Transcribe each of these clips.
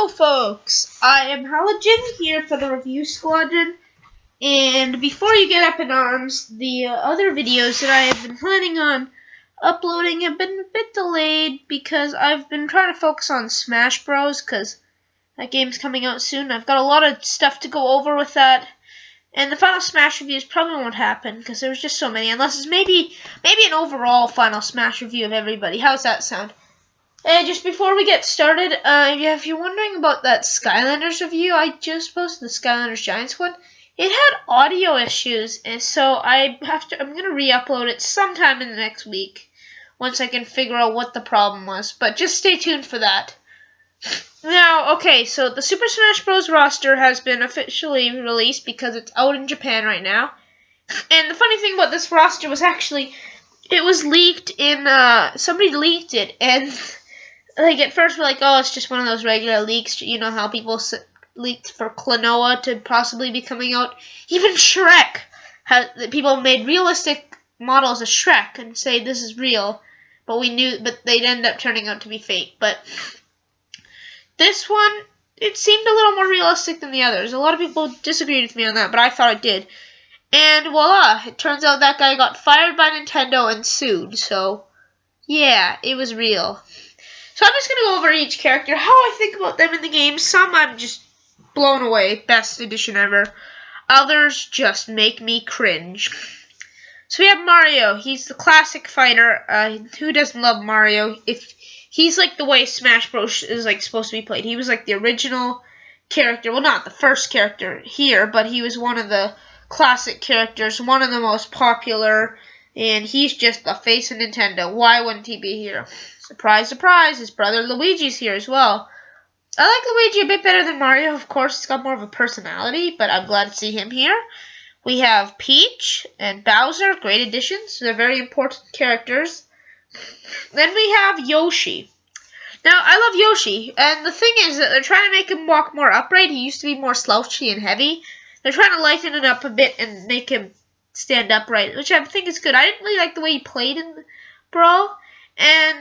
Hello folks, I am Halogen here for the Review Squadron, and before you get up in arms, the other videos that I have been planning on uploading have been a bit delayed because I've been trying to focus on Smash Bros. Because that game's coming out soon. I've got a lot of stuff to go over with that, and the final Smash reviews probably won't happen because there's just so many, unless it's maybe an overall final Smash review of everybody. How's that sound? And just before we get started, if you're wondering about that Skylanders review, I just posted the Skylanders Giants one. It had audio issues, and so I'm gonna re-upload it sometime in the next week once I can figure out what the problem was. But just stay tuned for that. Now, okay, so the Super Smash Bros. Roster has been officially released because it's out in Japan right now. And the funny thing about this roster was actually, it was leaked in, somebody leaked it, and like at first we're like, oh, it's just one of those regular leaks. You know how people leaked for Klonoa to possibly be coming out. Even Shrek, people made realistic models of Shrek and say this is real, but they'd end up turning out to be fake. But this one, it seemed a little more realistic than the others. A lot of people disagreed with me on that, but I thought it did. And voila, it turns out that guy got fired by Nintendo and sued. So yeah, it was real. So I'm just going to go over each character, how I think about them in the game. Some I'm just blown away, best edition ever. Others just make me cringe. So we have Mario. He's the classic fighter. Who doesn't love Mario? If he's like the way Smash Bros. Is like supposed to be played. He was like the original character. Well, not the first character here, but he was one of the classic characters, one of the most popular, and he's just the face of Nintendo. Why wouldn't he be here? Surprise, surprise, his brother Luigi's here as well. I like Luigi a bit better than Mario. Of course, he's got more of a personality, but I'm glad to see him here. We have Peach and Bowser, great additions. They're very important characters. Then we have Yoshi. Now, I love Yoshi, and the thing is that they're trying to make him walk more upright. He used to be more slouchy and heavy. They're trying to lighten it up a bit and make him stand upright, which I think is good. I didn't really like the way he played in Brawl. And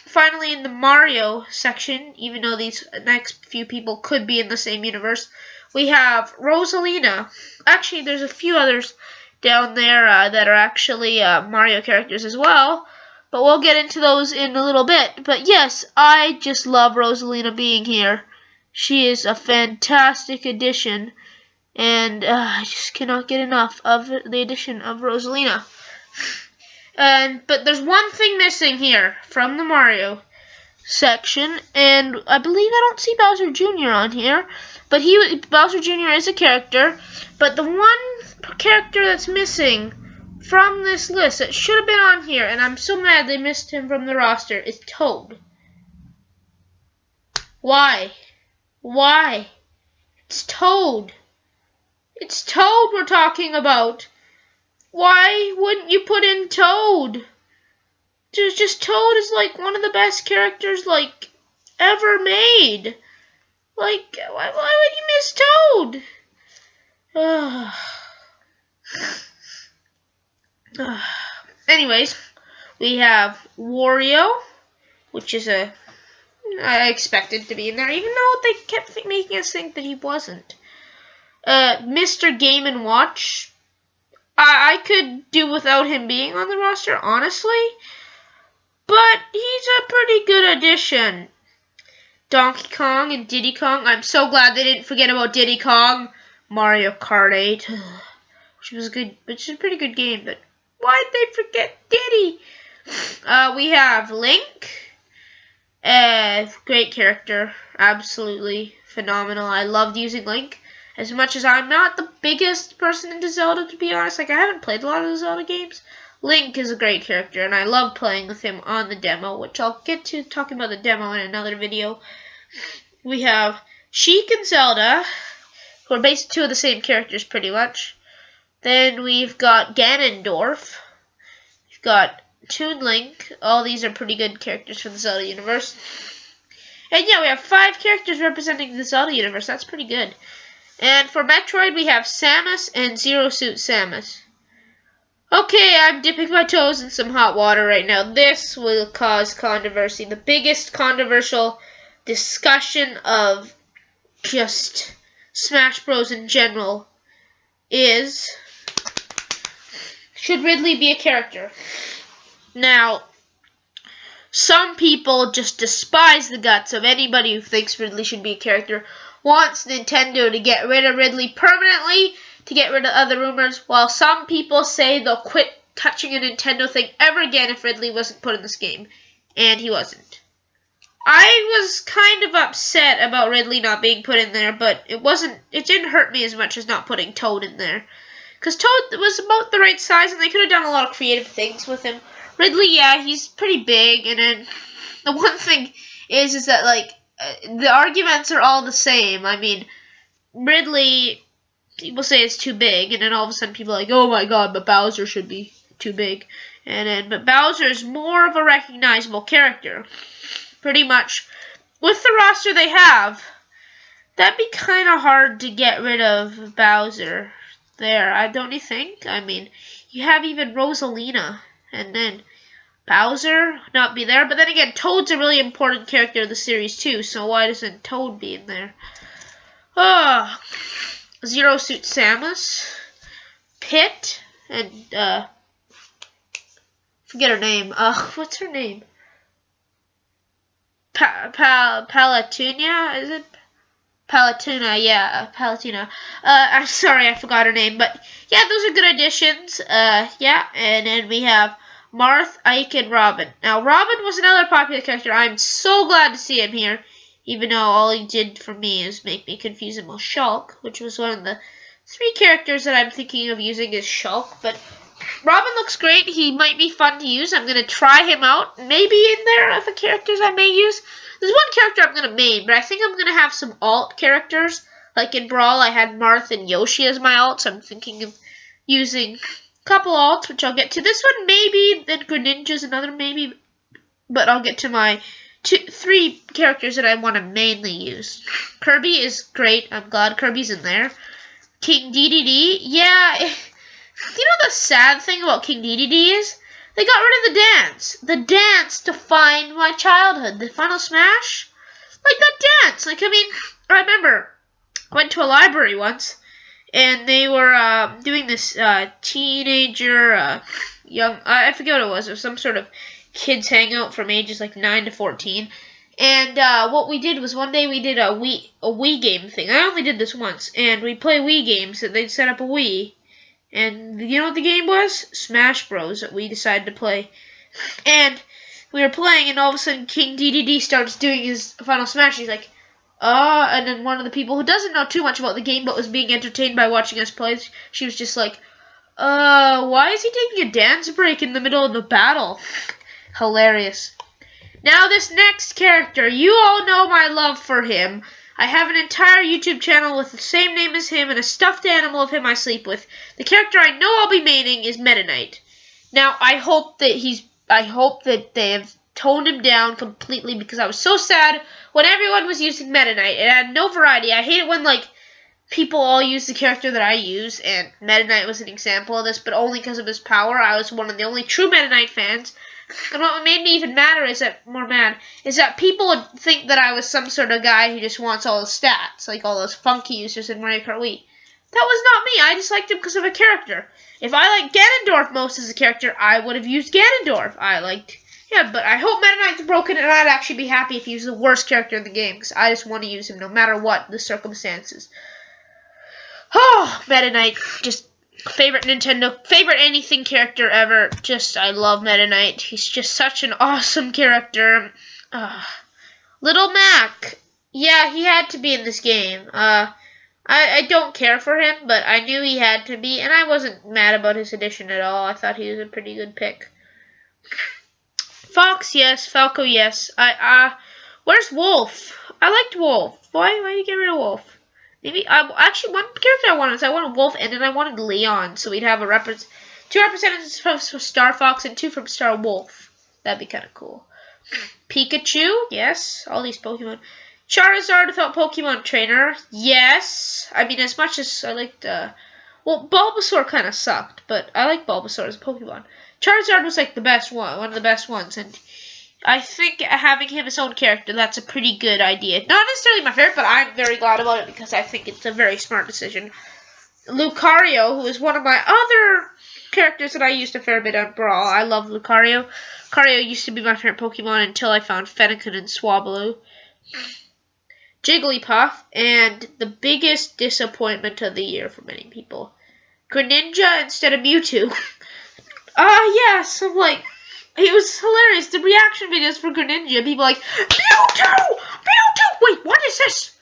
finally, in the Mario section, even though these next few people could be in the same universe, we have Rosalina. Actually, there's a few others down there that are actually Mario characters as well, but we'll get into those in a little bit. But yes, I just love Rosalina being here. She is a fantastic addition, and I just cannot get enough of the addition of Rosalina. But there's one thing missing here from the Mario section, and I believe I don't see Bowser Jr. on here, but Bowser Jr. is a character, but the one character that's missing from this list that should have been on here, and I'm so mad they missed him from the roster, is Toad. Why? Why? It's Toad. It's Toad we're talking about. Why wouldn't you put in Toad? Just Toad is like one of the best characters like ever made. Like, why would you miss Toad? Anyways, we have Wario, which is I expected to be in there, even though they kept making us think that he wasn't. Mr. Game & Watch. I could do without him being on the roster, honestly, but he's a pretty good addition. Donkey Kong and Diddy Kong. I'm so glad they didn't forget about Diddy Kong. Mario Kart 8, which is a pretty good game, but why'd they forget Diddy? We have Link. Great character. Absolutely phenomenal. I loved using Link. As much as I'm not the biggest person into Zelda, to be honest, like I haven't played a lot of the Zelda games, Link is a great character, and I love playing with him on the demo, which I'll get to talking about the demo in another video. We have Sheik and Zelda, who are basically two of the same characters pretty much. Then we've got Ganondorf. We've got Toon Link. All these are pretty good characters from the Zelda universe. And yeah, we have 5 characters representing the Zelda universe. That's pretty good. And for Metroid, we have Samus and Zero Suit Samus. Okay, I'm dipping my toes in some hot water right now. This will cause controversy. The biggest controversial discussion of just Smash Bros. In general is, should Ridley be a character? Now, some people just despise the guts of anybody who thinks Ridley should be a character, wants Nintendo to get rid of Ridley permanently, to get rid of other rumors, while some people say they'll quit touching a Nintendo thing ever again if Ridley wasn't put in this game. And he wasn't. I was kind of upset about Ridley not being put in there, but it didn't hurt me as much as not putting Toad in there. Because Toad was about the right size, and they could have done a lot of creative things with him. Ridley, yeah, he's pretty big, and then the one thing is that, like, the arguments are all the same. I mean, Ridley, people say it's too big, and then all of a sudden people are like, oh my god, but Bowser should be too big. But Bowser is more of a recognizable character. Pretty much, with the roster they have, that'd be kind of hard to get rid of Bowser there, don't you think? I mean, you have even Rosalina, and then Bowser not be there. But then again, Toad's a really important character of the series too, so why doesn't Toad be in there? Zero Suit Samus, Pit, and forget her name. What's her name? Palutena, is it? Palutena, yeah, Palutena. I'm sorry, I forgot her name, but yeah, those are good additions. Yeah, and then we have Marth, Ike, and Robin. Now, Robin was another popular character. I'm so glad to see him here, even though all he did for me is make me confuse him with Shulk, which was one of the 3 characters that I'm thinking of using as Shulk, but Robin looks great. He might be fun to use. I'm going to try him out. Maybe in there of the characters I may use. There's one character I'm going to main, but I think I'm going to have some alt characters. Like in Brawl, I had Marth and Yoshi as my alts. I'm thinking of using a couple alts, which I'll get to. This one maybe, then Greninja's another maybe. But I'll get to my 3 characters that I want to mainly use. Kirby is great. I'm glad Kirby's in there. King Dedede, yeah. You know the sad thing about King Dedede is? They got rid of the dance. The dance defined my childhood. The Final Smash? Like, that dance. Like, I mean, I remember I went to a library once, and they were doing this teenager, young, I forget what it was. It was some sort of kids hangout from ages like 9 to 14. And what we did was one day we did a Wii game thing. I only did this once. And we play Wii games, and they'd set up a Wii. And you know what the game was? Smash Bros. That we decided to play. And we were playing, and all of a sudden King Dedede starts doing his Final Smash. He's like, and then one of the people who doesn't know too much about the game but was being entertained by watching us play, she was just like, why is he taking a dance break in the middle of the battle? Hilarious. Now this next character, you all know my love for him. I have an entire YouTube channel with the same name as him and a stuffed animal of him I sleep with. The character I know I'll be maining is Meta Knight. Now, I hope that they have toned him down completely because I was so sad when everyone was using Meta Knight. It had no variety. I hate it when, like, people all use the character that I use, and Meta Knight was an example of this, but only because of his power. I was one of the only true Meta Knight fans. And what made me even madder is that people would think that I was some sort of guy who just wants all the stats, like all those funky users in Mario Kart Wii. That was not me. I just liked him because of a character. If I liked Ganondorf most as a character, I would have used Ganondorf. But I hope Meta Knight's broken, and I'd actually be happy if he was the worst character in the game, because I just want to use him no matter what the circumstances. Oh, Meta Knight, just favorite anything character ever. I love Meta Knight. He's just such an awesome character. Little Mac. Yeah, he had to be in this game. I don't care for him, but I knew he had to be, and I wasn't mad about his addition at all. I thought he was a pretty good pick. Fox, yes. Falco, yes. Where's Wolf? I liked Wolf. Why did you get rid of Wolf? Maybe, actually, one character I wanted Wolf, and then I wanted Leon, so we'd have two representatives from Star Fox and 2 from Star Wolf. That'd be kind of cool. Pikachu, yes, all these Pokemon. Charizard without Pokemon Trainer, yes. I mean, as much as I liked, Bulbasaur kind of sucked, but I like Bulbasaur as a Pokemon. Charizard was like the best one of the best ones, and I think having him his own character, that's a pretty good idea. Not necessarily my favorite, but I'm very glad about it because I think it's a very smart decision. Lucario, who is one of my other characters that I used a fair bit on Brawl. I love Lucario. Lucario used to be my favorite Pokemon until I found Fennekin and Swablu. Jigglypuff, and the biggest disappointment of the year for many people, Greninja instead of Mewtwo. Yes, I'm like, it was hilarious. The reaction videos for Greninja, people like, Mewtwo! Mewtwo! Wait, what is this?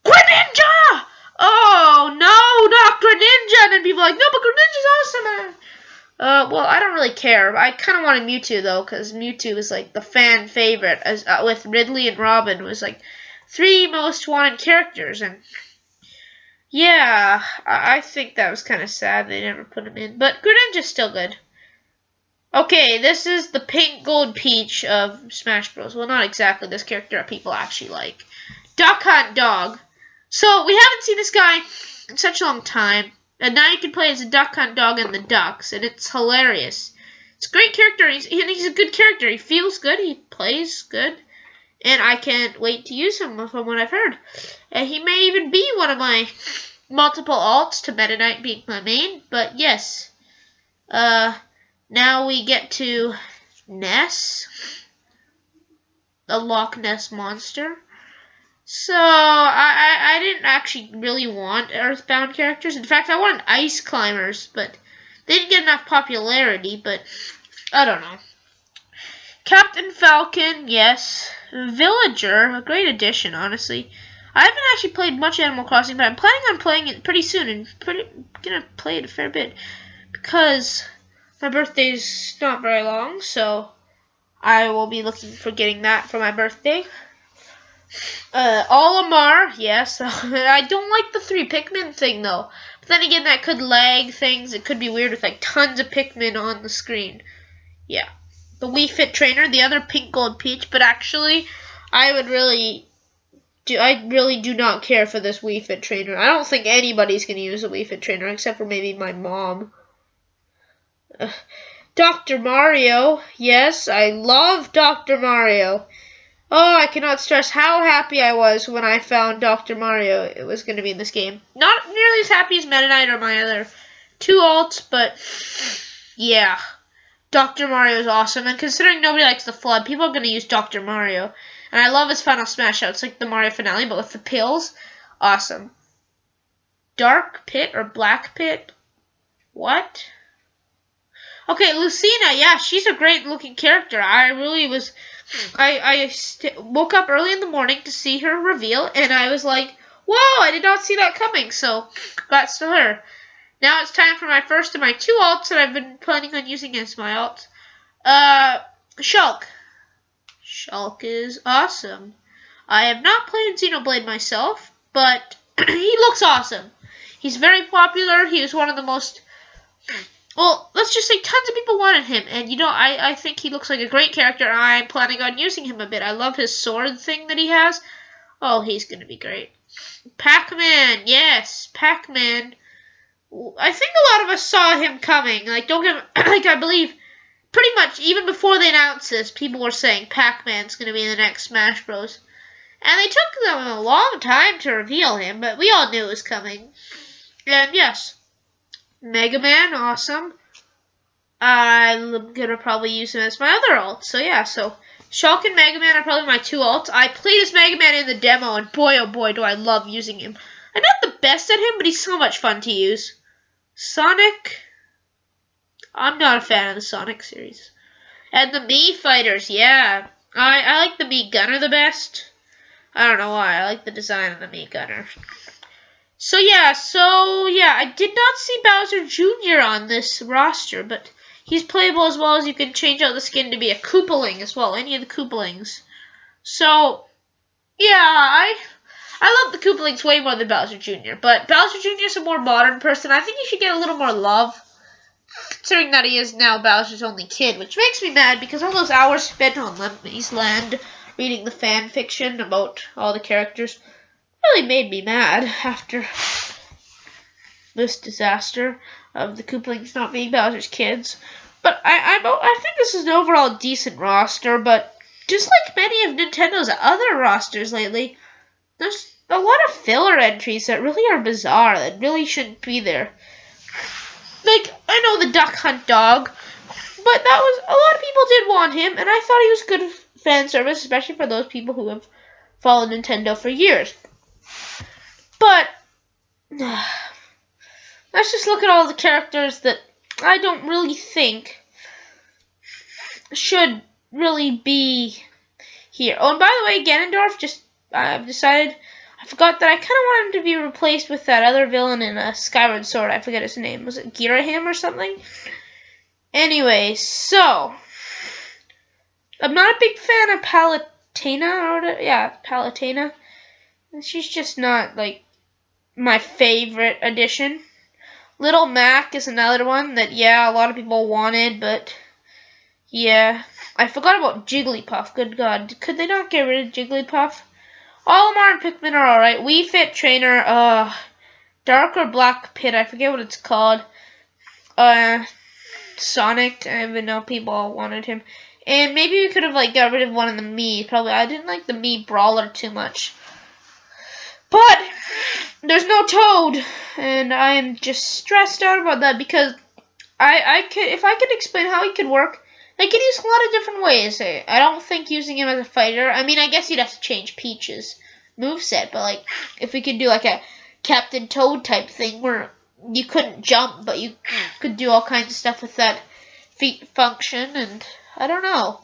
Greninja! Oh, no, not Greninja! And then people are like, no, but Greninja's awesome! Well, I don't really care. I kind of wanted Mewtwo, though, because Mewtwo is, like, the fan favorite, as with Ridley and Robin, was, like, 3 most wanted characters, and yeah, I think that was kind of sad they never put him in, but Greninja's still good. Okay, this is the Pink Gold Peach of Smash Bros. Well, not exactly this character that people actually like. Duck Hunt Dog. So, we haven't seen this guy in such a long time, and now you can play as a Duck Hunt Dog and the Ducks, and it's hilarious. It's a great character, he's a good character. He feels good, he plays good. And I can't wait to use him from what I've heard. He may even be one of my multiple alts to Meta Knight being my main. But yes. Now we get to Ness. The Loch Ness Monster. So, I didn't actually really want Earthbound characters. In fact, I wanted Ice Climbers. But they didn't get enough popularity. But I don't know. Captain Falcon, yes. Villager, a great addition, honestly. I haven't actually played much Animal Crossing, but I'm planning on playing it pretty soon, and gonna play it a fair bit, because my birthday's not very long, so I will be looking for getting that for my birthday. Olimar, yes. I don't like the 3 Pikmin thing, though. But then again, that could lag things. It could be weird with, like, tons of Pikmin on the screen. Yeah. The Wii Fit Trainer, the other Pink Gold Peach, but actually, I really do not care for this Wii Fit Trainer. I don't think anybody's going to use a Wii Fit Trainer, except for maybe my mom. Dr. Mario, yes, I love Dr. Mario. Oh, I cannot stress how happy I was when I found Dr. Mario it was going to be in this game. Not nearly as happy as Meta Knight or my other 2 alts, but yeah. Dr. Mario is awesome, and considering nobody likes the Flood, people are going to use Dr. Mario. And I love his Final Smash Out. It's like the Mario finale, but with the pills. Awesome. Dark Pit or Black Pit? What? Okay, Lucina, yeah, she's a great looking character. I really was... I woke up early in the morning to see her reveal, and I was like, whoa, I did not see that coming, so that's to her. Now it's time for my first of my 2 alts that I've been planning on using as my alts. Shulk. Shulk is awesome. I have not played Xenoblade myself, but he looks awesome. He's very popular. He was one of the most... Well, let's just say tons of people wanted him. And, you know, I think he looks like a great character. And I'm planning on using him a bit. I love his sword thing that he has. Oh, he's going to be great. Pac-Man. Yes, Pac-Man. I think a lot of us saw him coming. Like, don't get... like, I believe... Pretty much, even before they announced this, people were saying Pac-Man's going to be in the next Smash Bros. And they took them a long time to reveal him, but we all knew it was coming. And yes, Mega Man, awesome. I'm going to probably use him as my other ult. So yeah, so Shulk and Mega Man are probably my 2 ults. I played as Mega Man in the demo, and boy oh boy do I love using him. I'm not the best at him, but he's so much fun to use. Sonic... I'm not a fan of the Sonic series. And the Mii Fighters, yeah. I like the Mii Gunner the best. I don't know why. I like the design of the Mii Gunner. So yeah, I did not see Bowser Jr. on this roster, but he's playable as well as you can change out the skin to be a Koopaling as well, any of the Koopalings. So, yeah, I love the Koopalings way more than Bowser Jr., but Bowser Jr. is a more modern person. I think he should get a little more love. Considering that he is now Bowser's only kid, which makes me mad because all those hours spent on Lemon's Land reading the fan fiction about all the characters really made me mad after this disaster of the Koopalings not being Bowser's kids. But I think this is an overall decent roster, but just like many of Nintendo's other rosters lately, there's a lot of filler entries that really are bizarre, that really shouldn't be there. Like, I know the Duck Hunt dog, but that was, a lot of people did want him, and I thought he was good fan service, especially for those people who have followed Nintendo for years. But let's just look at all the characters that I don't really think should really be here. Oh, and by the way, Ganondorf, I've decided, I forgot that I kind of want him to be replaced with that other villain in Skyward Sword. I forget his name. Was it Girahim or something? Anyway, so I'm not a big fan of Palutena, or whatever. Yeah, Palutena. She's just not, like, my favorite addition. Little Mac is another one that, yeah, a lot of people wanted, but yeah. I forgot about Jigglypuff. Good God. Could they not get rid of Jigglypuff? Olimar and Pikmin are alright. Wii Fit Trainer, Dark or Black Pit, I forget what it's called. Sonic, I even know people wanted him. And maybe we could have, like, got rid of one of the Mii. Probably, I didn't like the Mii Brawler too much. But there's no Toad, and I am just stressed out about that because if I could explain how he could work, they could use a lot of different ways. I don't think using him as a fighter, I mean, I guess you'd have to change Peach's moveset, but, like, if we could do, like, a Captain Toad type thing where you couldn't jump, but you could do all kinds of stuff with that feat function, and I don't know.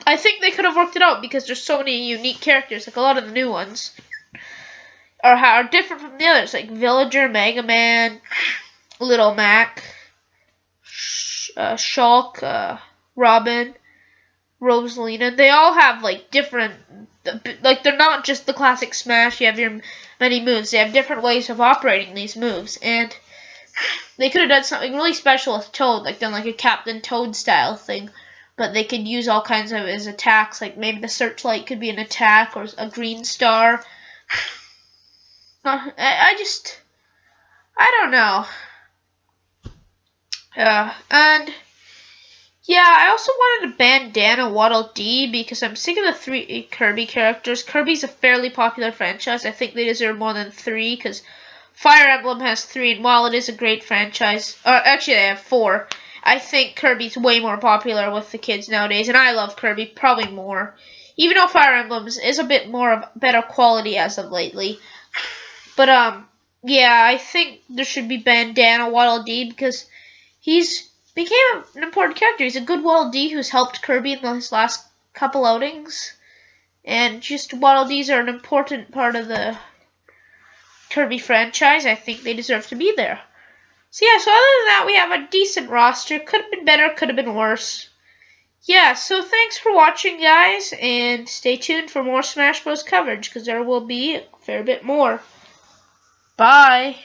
I think they could have worked it out because there's so many unique characters, like a lot of the new ones are different from the others, like Villager, Mega Man, Little Mac, Shulk, Robin, Rosalina. They all have, like, different, like, they're not just the classic Smash, you have your many moves. They have different ways of operating these moves, and they could have done something really special with Toad, like done like a Captain Toad style thing, but they could use all kinds of his attacks, like maybe the Searchlight could be an attack, or a Green Star. I don't know. And yeah, I also wanted a bandana Waddle Dee because I'm sick of the 3 Kirby characters. Kirby's a fairly popular franchise. I think they deserve more than 3 because Fire Emblem has 3, and while it is a great franchise, actually they have 4. I think Kirby's way more popular with the kids nowadays, and I love Kirby probably more. Even though Fire Emblem is a bit more of better quality as of lately. But, yeah, I think there should be Bandana Waddle Dee because he's became an important character. He's a good Waddle Dee who's helped Kirby in his last couple outings. And just Waddle Dees are an important part of the Kirby franchise. I think they deserve to be there. So yeah, so other than that, we have a decent roster. Could have been better, could have been worse. Yeah, so thanks for watching, guys, and stay tuned for more Smash Bros. Coverage, because there will be a fair bit more. Bye.